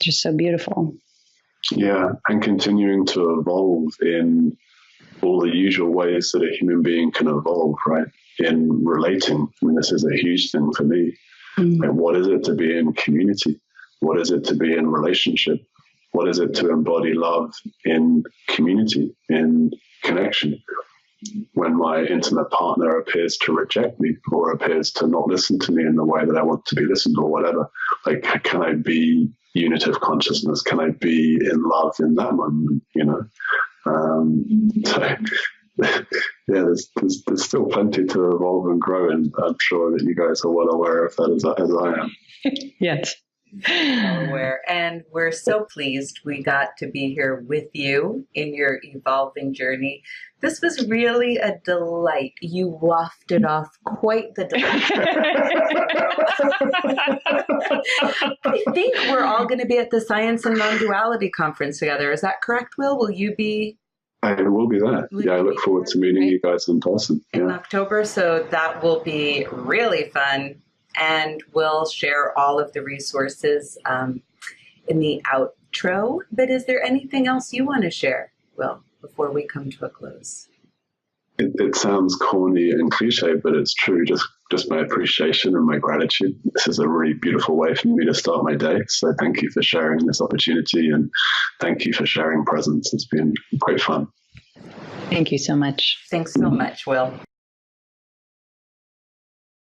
Speaker 1: Just so beautiful.
Speaker 2: Yeah, and continuing to evolve in all the usual ways that a human being can evolve, right? In relating. I mean, this is a huge thing for me. Mm-hmm. And what is it to be in community? What is it to be in relationship? What is it to embody love in community, in connection? When my intimate partner appears to reject me or appears to not listen to me in the way that I want to be listened or whatever, like, can I be unitive consciousness? Can I be in love in that moment, you know? So, yeah, there's still plenty to evolve and grow, and I'm sure that you guys are well aware of that as I am.
Speaker 1: Yes.
Speaker 3: Well aware. And we're so pleased we got to be here with you in your evolving journey. This was really a delight. You wafted off quite the delight. I think we're all going to be at the Science and Non-Duality Conference together. Is that correct, Will? Will you be?
Speaker 2: I will be there. I look forward to meeting you guys in person.
Speaker 3: In October, so that will be really fun. And we'll share all of the resources in the outro. But is there anything else you want to share, Will, before we come to a close?
Speaker 2: It sounds corny and cliche, but it's true. Just my appreciation and my gratitude. This is a really beautiful way for me to start my day. So thank you for sharing this opportunity, and thank you for sharing presence. It's been great fun.
Speaker 1: Thank you so much.
Speaker 3: Thanks so much, Will.